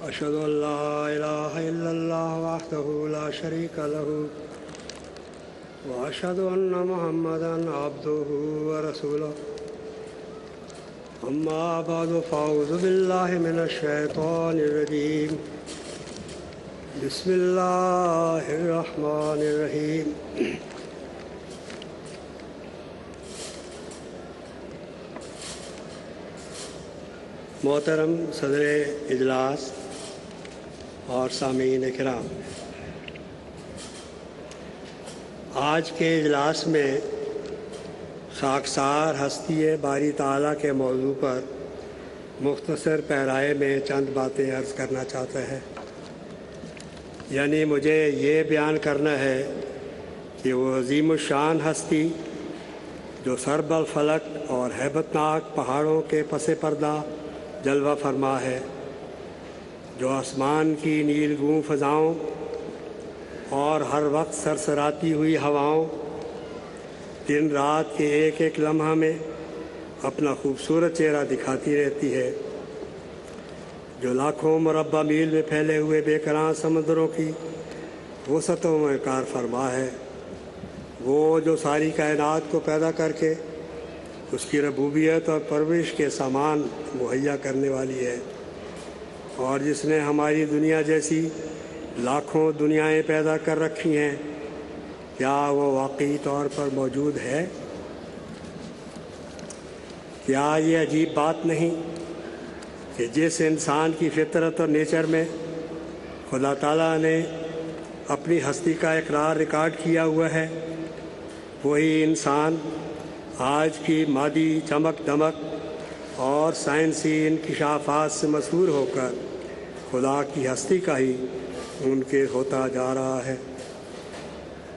أشهد أن لا إله إلا الله وحده لا شريك له وأشهد أن محمدا عبده ورسوله أما بعد فأعوذ بالله من الشيطان الرجيم بسم الله الرحمن الرحيم محترم صدر اجلاس اور سامعین کرام، آج کے اجلاس میں خاکسار ہستی باری تعالیٰ کے موضوع پر مختصر پیرائے میں چند باتیں عرض کرنا چاہتا ہے۔ یعنی مجھے یہ بیان کرنا ہے کہ وہ عظیم الشان ہستی جو سرب الفلک اور ہیبت ناک پہاڑوں کے پس پردہ جلوہ فرما ہے، جو آسمان کی نیل گوں فضاؤں اور ہر وقت سرسراتی ہوئی ہواؤں، دن رات کے ایک ایک لمحہ میں اپنا خوبصورت چہرہ دکھاتی رہتی ہے، جو لاکھوں مربع میل میں پھیلے ہوئے بے کران سمندروں کی وسعتوں میں کار فرما ہے، وہ جو ساری کائنات کو پیدا کر کے اس کی ربوبیت اور پرورش کے سامان مہیا کرنے والی ہے، اور جس نے ہماری دنیا جیسی لاکھوں دنیایں پیدا کر رکھی ہیں، کیا وہ واقعی طور پر موجود ہے؟ کیا یہ عجیب بات نہیں کہ جس انسان کی فطرت اور نیچر میں خدا تعالیٰ نے اپنی ہستی کا اقرار ریکارڈ کیا ہوا ہے، وہی انسان آج کی مادی چمک دمک اور سائنسی انکشافات سے مسحور ہو کر خدا کی ہستی کا ہی منکر ہوتا جا رہا ہے،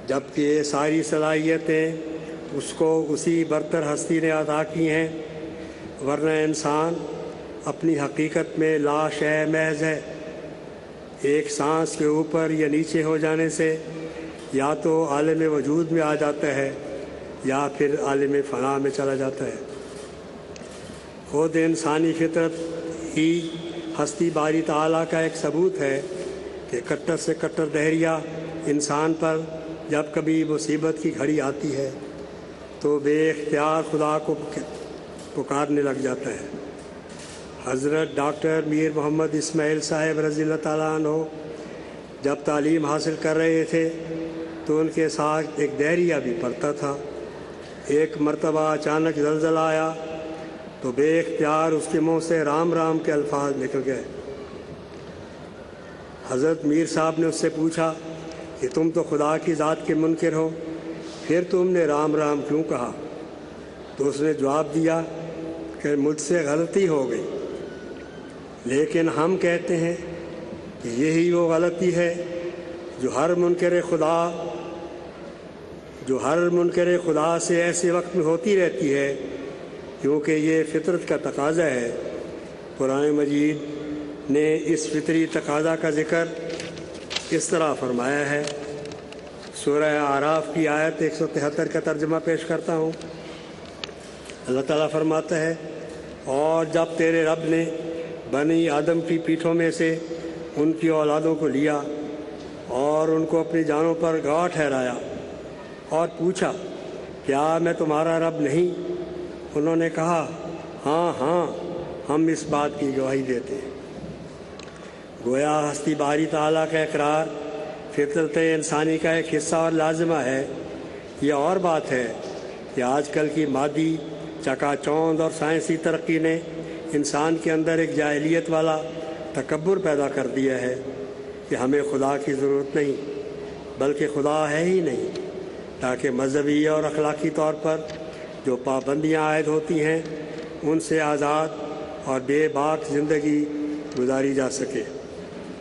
جبکہ یہ ساری صلاحیتیں اس کو اسی برتر ہستی نے عطا کی ہیں، ورنہ انسان اپنی حقیقت میں لا شے محض ہے۔ ایک سانس کے اوپر یا نیچے ہو جانے سے یا تو عالم وجود میں آ جاتا ہے یا پھر عالم فنا میں چلا جاتا ہے۔ خود انسانی فطرت ہی ہستی باری تعالیٰ کا ایک ثبوت ہے کہ کٹر سے کٹر دہریہ انسان پر جب کبھی مصیبت کی گھڑی آتی ہے تو بے اختیار خدا کو پکارنے لگ جاتا ہے۔ حضرت ڈاکٹر میر محمد اسماعیل صاحب رضی اللہ تعالیٰ عنہ جب تعلیم حاصل کر رہے تھے تو ان کے ساتھ ایک دہریہ بھی پڑتا تھا۔ ایک مرتبہ اچانک زلزلہ آیا تو بے اختیار اس کے منہ سے رام رام کے الفاظ نکل گئے۔ حضرت میر صاحب نے اس سے پوچھا کہ تم تو خدا کی ذات کے منکر ہو، پھر تم نے رام رام کیوں کہا؟ تو اس نے جواب دیا کہ مجھ سے غلطی ہو گئی، لیکن ہم کہتے ہیں کہ یہی وہ غلطی ہے جو ہر منکر خدا سے ایسے وقت میں ہوتی رہتی ہے، کیونکہ یہ فطرت کا تقاضا ہے۔ قرآن مجید نے اس فطری تقاضا کا ذکر اس طرح فرمایا ہے۔ سورہ اعراف کی آیت 173 کا ترجمہ پیش کرتا ہوں۔ اللہ تعالیٰ فرماتا ہے، اور جب تیرے رب نے بنی آدم کی پیٹھوں میں سے ان کی اولادوں کو لیا اور ان کو اپنی جانوں پر گواہ ٹھہرایا اور پوچھا، کیا میں تمہارا رب نہیں؟ انہوں نے کہا، ہاں ہاں، ہم اس بات کی گواہی دیتے ہیں۔ گویا ہستی باری تعالیٰ کا اقرار فطرت انسانی کا ایک حصہ اور لازمہ ہے۔ یہ اور بات ہے کہ آج کل کی مادی چکا چوند اور سائنسی ترقی نے انسان کے اندر ایک جاہلیت والا تکبر پیدا کر دیا ہے کہ ہمیں خدا کی ضرورت نہیں، بلکہ خدا ہے ہی نہیں، تاکہ مذہبی اور اخلاقی طور پر جو پابندیاں عائد ہوتی ہیں ان سے آزاد اور بے باک زندگی گزاری جا سکے۔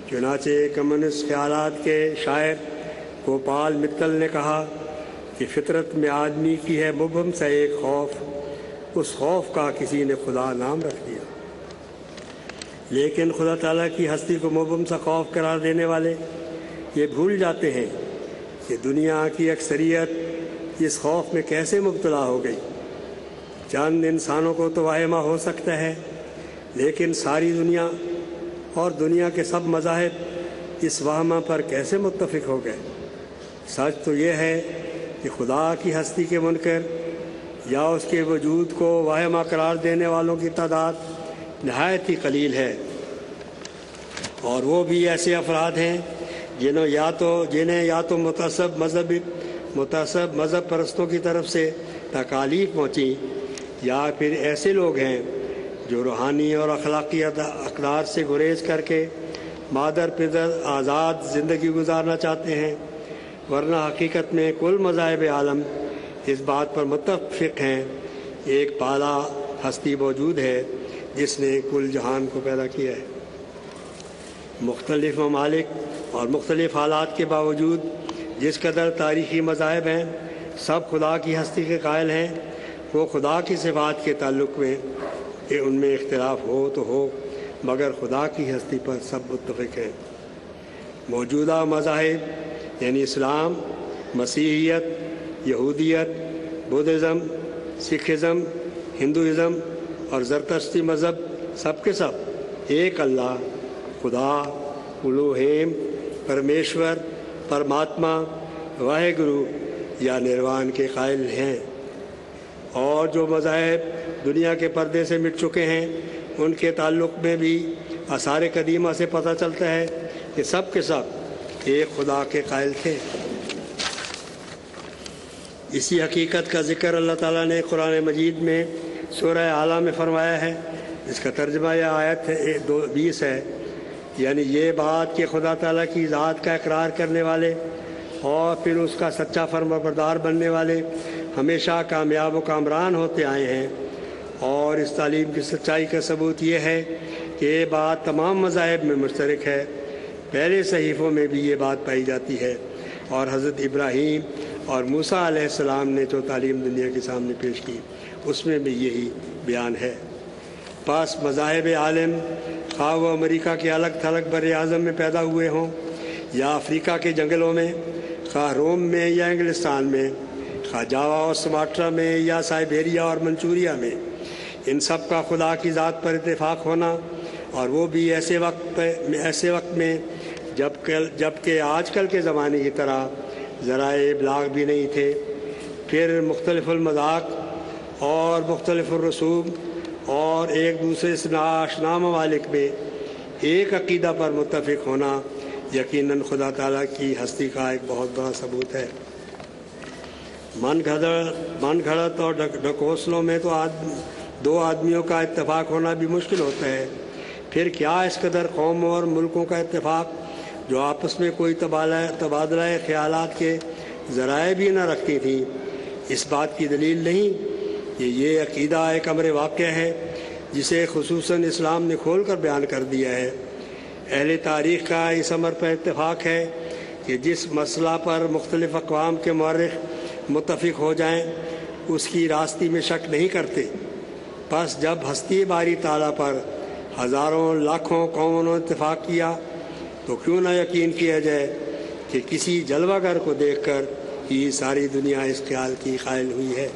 چنانچہ کمیونسٹ خیالات کے شاعر گوپال متل نے کہا کہ فطرت میں آدمی کی ہے مبہم سا ایک خوف، اس خوف کا کسی نے خدا نام رکھ دیا۔ لیکن خدا تعالیٰ کی ہستی کو مبہم سا خوف قرار دینے والے یہ بھول جاتے ہیں کہ دنیا کی اکثریت اس خوف میں کیسے مبتلا ہو گئی۔ چند انسانوں کو تو واہمہ ہو سکتا ہے، لیکن ساری دنیا اور دنیا کے سب مذاہب اس وہمہ پر کیسے متفق ہو گئے؟ سچ تو یہ ہے کہ خدا کی ہستی کے منکر یا اس کے وجود کو واہمہ قرار دینے والوں کی تعداد نہایت ہی قلیل ہے، اور وہ بھی ایسے افراد ہیں جنہیں یا تو متعصب مذہب پرستوں کی طرف سے تکالیف پہنچی، یا پھر ایسے لوگ ہیں جو روحانی اور اخلاقی اقدار سے گریز کر کے مادر پدر آزاد زندگی گزارنا چاہتے ہیں، ورنہ حقیقت میں کل مذاہب عالم اس بات پر متفق ہیں ایک بالا ہستی موجود ہے جس نے کل جہان کو پیدا کیا ہے۔ مختلف ممالک اور مختلف حالات کے باوجود جس قدر تاریخی مذاہب ہیں سب خدا کی ہستی کے قائل ہیں۔ وہ خدا کی صفات کے تعلق میں کہ ان میں اختلاف ہو تو ہو، مگر خدا کی ہستی پر سب متفق ہیں۔ موجودہ مذاہب یعنی اسلام، مسیحیت، یہودیت، بدھزم، سکھزم، ہندوازم اور زرتشتی مذہب سب کے سب ایک اللہ، خدا، الوہیم، پرمیشور، پرماتما، واحد گرو یا نروان کے قائل ہیں، اور جو مذاہب دنیا کے پردے سے مٹ چکے ہیں ان کے تعلق میں بھی آثار قدیمہ سے پتہ چلتا ہے کہ سب کے سب ایک خدا کے قائل تھے۔ اسی حقیقت کا ذکر اللہ تعالیٰ نے قرآن مجید میں سورہ اعلیٰ میں فرمایا ہے، اس کا ترجمہ یہ آیت 20 ہے، یعنی یہ بات کہ خدا تعالیٰ کی ذات کا اقرار کرنے والے اور پھر اس کا سچا فرمانبردار بننے والے ہمیشہ کامیاب و کامران ہوتے آئے ہیں، اور اس تعلیم کی سچائی کا ثبوت یہ ہے کہ یہ بات تمام مذاہب میں مشترک ہے۔ پہلے صحیفوں میں بھی یہ بات پائی جاتی ہے، اور حضرت ابراہیم اور موسیٰ علیہ السلام نے جو تعلیم دنیا کے سامنے پیش کی اس میں بھی یہی بیان ہے۔ پس مذاہب عالم خواہ وہ امریکہ کے الگ تھلگ بر اعظم میں پیدا ہوئے ہوں یا افریقہ کے جنگلوں میں، خواہ روم میں یا انگلستان میں، خواہ جاوا اور سماٹرا میں یا سائبیریا اور منچوریا میں، ان سب کا خدا کی ذات پر اتفاق ہونا، اور وہ بھی ایسے وقت میں جب کہ آج کل کے زمانے کی طرح ذرائع ابلاغ بھی نہیں تھے۔ پھر مختلف المذاق اور مختلف الرسوم اور ایک دوسرے سے ناآشنا ممالک میں ایک عقیدہ پر متفق ہونا یقیناً خدا تعالیٰ کی ہستی کا ایک بہت بڑا ثبوت ہے۔ من گھڑت اور ڈھکوسلوں میں تو دو آدمیوں کا اتفاق ہونا بھی مشکل ہوتا ہے، پھر کیا اس قدر قوموں اور ملکوں کا اتفاق جو آپس میں کوئی تبادلہ خیالات کے ذرائع بھی نہ رکھتی تھیں۔ اس بات کی دلیل نہیں کہ یہ عقیدہ ایک امر واقع ہے جسے خصوصاً اسلام نے کھول کر بیان کر دیا ہے۔ اہل تاریخ کا اس امر پر اتفاق ہے کہ جس مسئلہ پر مختلف اقوام کے مورخ متفق ہو جائیں اس کی راستی میں شک نہیں کرتے۔ پس جب ہستی باری تعالیٰ پر ہزاروں لاکھوں قوموں نے اتفاق کیا تو کیوں نہ یقین کیا جائے کہ کسی جلوہ گر کو دیکھ کر یہ ساری دنیا اس خیال کی قائل ہوئی ہے۔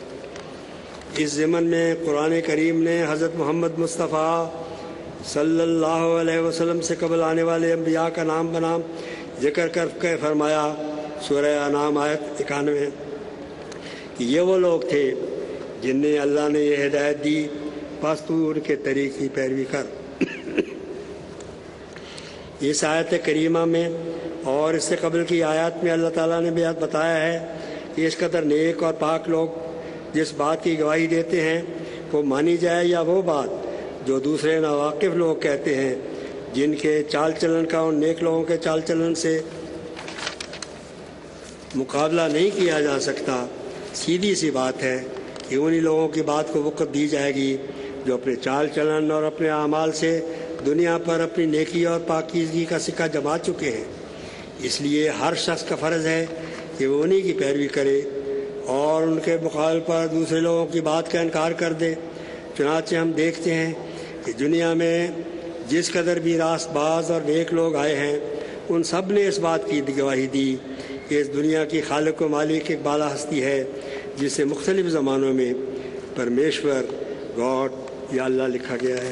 اس ضمن میں قرآن کریم نے حضرت محمد مصطفیٰ صلی اللہ علیہ وسلم سے قبل آنے والے انبیاء کا نام بنام ذکر کر کے فرمایا، سورہ انعام آیت 91، کہ یہ وہ لوگ تھے جن نے اللہ نے یہ ہدایت دی، پس تو ان کے طریق کی پیروی کر۔ اس آیت کریمہ میں اور اس سے قبل کی آیات میں اللہ تعالیٰ نے بتایا ہے کہ اس قدر نیک اور پاک لوگ جس بات کی گواہی دیتے ہیں وہ مانی جائے، یا وہ بات جو دوسرے ناواقف لوگ کہتے ہیں جن کے چال چلن کا ان نیک لوگوں کے چال چلن سے مقابلہ نہیں کیا جا سکتا۔ سیدھی سی بات ہے کہ انہی لوگوں کی بات کو وقت دی جائے گی جو اپنے چال چلن اور اپنے اعمال سے دنیا پر اپنی نیکی اور پاکیزگی کا سکہ جما چکے ہیں۔ اس لیے ہر شخص کا فرض ہے کہ وہ انہی کی پیروی کرے اور ان کے مقابل پر دوسرے لوگوں کی بات کا انکار کر دے۔ چنانچہ ہم دیکھتے ہیں کہ دنیا میں جس قدر بھی راست باز اور نیک لوگ آئے ہیں ان سب نے اس بات کی گواہی دی کہ اس دنیا کی خالق و مالک ایک بالا ہستی ہے جسے مختلف زمانوں میں پرمیشور، گاڈ یا اللہ لکھا گیا ہے۔